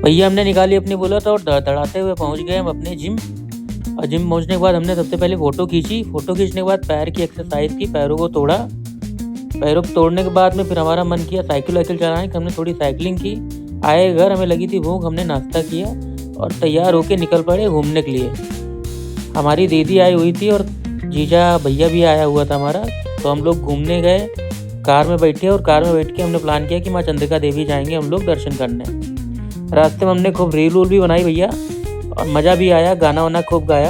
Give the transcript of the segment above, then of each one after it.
भैया हमने निकाली अपनी बुलेट और दड़ाते हुए पहुँच गए हम अपने जिम। और जिम पहुँचने के बाद हमने सबसे पहले फ़ोटो खींची। फ़ोटो खींचने के बाद पैर की एक्सरसाइज़ की, पैरों को तोड़ा। पैरों को तोड़ने के बाद में फिर हमारा मन किया साइकिल वाइकिल चलाने की। हमने थोड़ी साइकिलिंग की। आए घर, हमें लगी थी भूख, हमने नाश्ता किया और तैयार होके निकल पड़े घूमने के लिए। हमारी दीदी आई हुई थी और जीजा भैया भी आया हुआ था हमारा। तो हम लोग घूमने गए, कार में बैठे और कार में बैठ के हमने प्लान किया कि माँ चंद्रिका देवी जाएंगे हम लोग दर्शन करने। रास्ते में हमने खूब रील वूल भी बनाई भैया, और मज़ा भी आया, गाना वाना खूब गाया।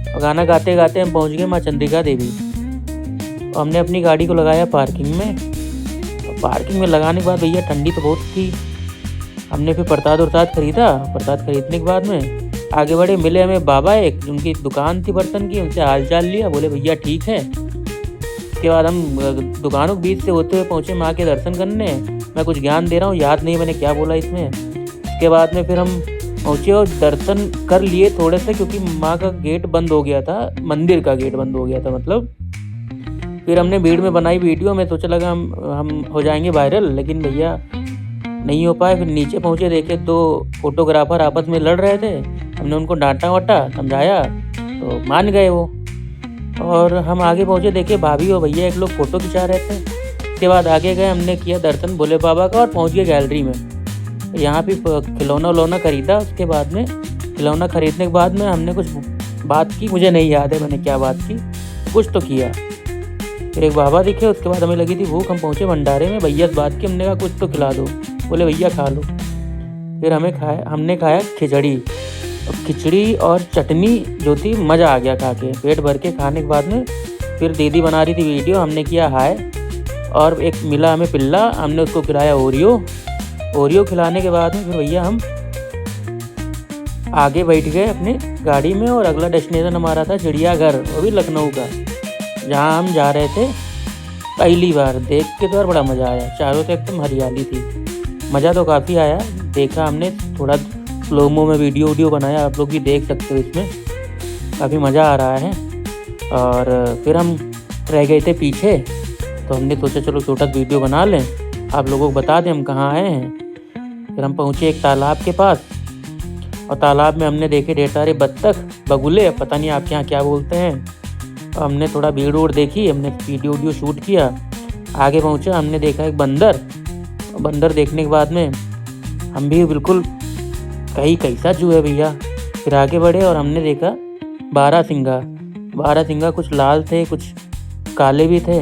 और गाना गाते गाते हम पहुँच गए माँ चंद्रिका देवी। और हमने अपनी गाड़ी को लगाया पार्किंग में। और पार्किंग में लगाने के बाद भैया ठंडी तो बहुत थी। हमने फिर प्रसाद उरसाद खरीदा। प्रसाद खरीदने के बाद में आगे बढ़े, मिले हमें बाबा एक, उनकी दुकान थी बर्तन की। उनसे हाल चाल लिया, बोले भैया ठीक है। उसके बाद हम दुकानों के बीच से होते हुए पहुँचे माँ के दर्शन करने। मैं कुछ ज्ञान दे रहा हूँ, याद नहीं मैंने क्या बोला इसमें। उसके बाद में फिर हम पहुँचे और दर्शन कर लिए थोड़े से, क्योंकि माँ का गेट बंद हो गया था, मंदिर का गेट बंद हो गया था मतलब। फिर हमने भीड़ में बनाई वीडियो। मैं सोचा लगा हम हो जाएंगे वायरल, लेकिन भैया नहीं हो पाए। फिर नीचे पहुँचे, देखे 2 फोटोग्राफर आपस में लड़ रहे थे। हमने उनको डांटा वाटा, समझाया तो मान गए वो। और हम आगे पहुँचे, देखे भाभी और भैया एक लोग फ़ोटो खिंचा रहे थे। उसके बाद आगे गए, हमने किया दर्शन भोले बाबा का और पहुँच गए गैलरी में। यहाँ भी खिलौना उलौना खरीदा। उसके बाद में खिलौना खरीदने के बाद में हमने कुछ बात की, मुझे नहीं याद है मैंने क्या बात की, कुछ तो किया। फिर एक बाबा दिखे। उसके बाद हमें लगी थी भूख, हम पहुँचे भंडारे में। भैया से बात की, हमने कहा कुछ तो खिला दो। बोले भैया खा लो। फिर हमने खाया खिचड़ी। और खिचड़ी और चटनी जो थी, मज़ा आ गया खा के। पेट भर के खाने के बाद में फिर दीदी बना रही थी वीडियो, हमने किया हाय। और एक मिला हमें पिल्ला, हमने उसको खिलाया ओरियो खिलाने के बाद में फिर भैया हम आगे बैठ गए अपने गाड़ी में। और अगला डेस्टिनेशन हमारा था चिड़ियाघर, वो भी लखनऊ का, जहाँ हम जा रहे थे। पहली बार देख के तो यार बड़ा मज़ा आया। चारों से एकदम हरियाली थी, मज़ा तो काफ़ी आया। देखा हमने, थोड़ा स्लोमो में वीडियो बनाया, आप लोग भी देख सकते हो इसमें, काफ़ी मज़ा आ रहा है। और फिर हम रह गए थे पीछे, तो हमने सोचा चलो छोटा वीडियो बना लें, आप लोगों को बता दें हम कहाँ आए हैं। फिर हम पहुँचे एक तालाब के पास, और तालाब में हमने देखे ढेर सारे बत्तख, बगुले, पता नहीं आपके यहाँ क्या बोलते हैं। और हमने थोड़ा भीड़ वूड़ देखी, हमने वीडियो शूट किया। आगे पहुँचा, हमने देखा एक बंदर देखने के बाद में हम भी बिल्कुल कहीं कैसा जू है भैया। फिर आगे बढ़े और हमने देखा बारहसिंगा, कुछ लाल थे कुछ काले भी थे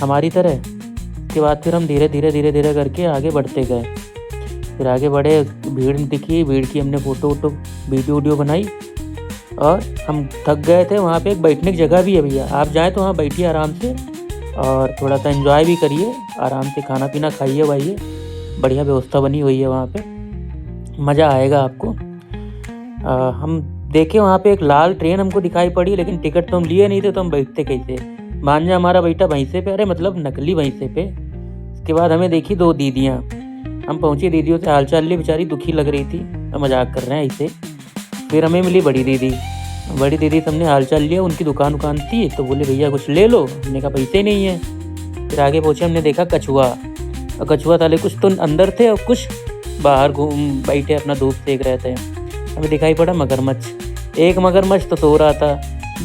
हमारी तरह। उसके बाद फिर हम धीरे धीरे करके आगे बढ़ते गए। फिर आगे बढ़े, भीड़ दिखी, भीड़ की हमने फ़ोटो वीडियो बनाई। और हम थक गए थे। वहाँ पे एक बैठने की जगह भी है भैया, आप जाएँ तो वहाँ बैठिए आराम से और थोड़ा सा एंजॉय भी करिए, आराम से खाना पीना खाइए वाइए। बढ़िया व्यवस्था बनी हुई है वहाँ पे, मज़ा आएगा आपको। हम देखे वहाँ पे एक लाल ट्रेन हमको दिखाई पड़ी, लेकिन टिकट तो हम लिए नहीं थे, तो हम बैठते कैसे। मांझा हमारा बैठा भैंसे पे, अरे मतलब नकली भैंसे पे। उसके बाद हमें देखी 2 दीदियाँ। हम पहुँचे, दीदियों से हालचाल ली, बेचारी दुखी लग रही थी, मजाक कर रहे हैं ऐसे। फिर हमें मिली बड़ी दीदी से हमने हालचाल लिया। उनकी दुकान थी, तो बोले भैया कुछ ले लो। हमने कहा पैसे नहीं है। फिर आगे पहुँचे, हमने देखा कछुआ, और कछुआ वाले कुछ तो अंदर थे और कुछ बाहर घूम बैठे अपना धूप सेक रहे थे। हमें दिखाई पड़ा मगरमच्छ। एक मगरमच्छ तो सो रहा था,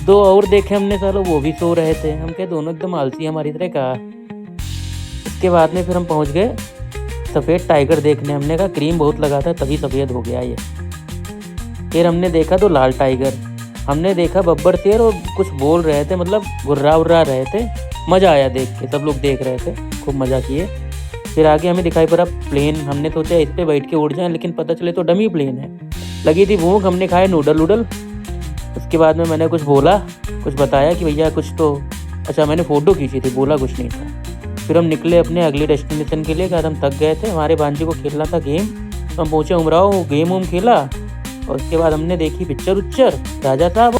2 और देखे हमने, चलो वो भी सो रहे थे। हम कहे दोनों एकदम आलसी हमारी तरह कहा। इसके बाद में फिर हम पहुँच गए सफ़ेद टाइगर देखने। हमने कहा क्रीम बहुत लगा था तभी सफ़ेद हो गया ये। फिर हमने देखा 2 लाल टाइगर। हमने देखा बब्बर शेर, और कुछ बोल रहे थे, मतलब गुर्रा उर्रा रहे थे। मज़ा आया देख के, सब लोग देख रहे थे, खूब मज़ा किए। फिर आगे हमें दिखाई पड़ा प्लेन। हमने सोचा इस पर बैठ के उड़ जाएं, लेकिन पता चले तो डमी प्लेन है। लगी थी भूख, हमने खाए नूडल। उसके बाद में मैंने कुछ बोला, कुछ बताया कि भैया कुछ तो, अच्छा मैंने फ़ोटो खींची थी, बोला कुछ नहीं था। फिर हम निकले अपने अगले डेस्टिनेशन के लिए, क्या हम थक गए थे। हमारे भांजे को खेलना था गेम, तो हम पहुँचे उमराव, गेम खेला। और उसके बाद हमने देखी पिक्चर राजा साहब।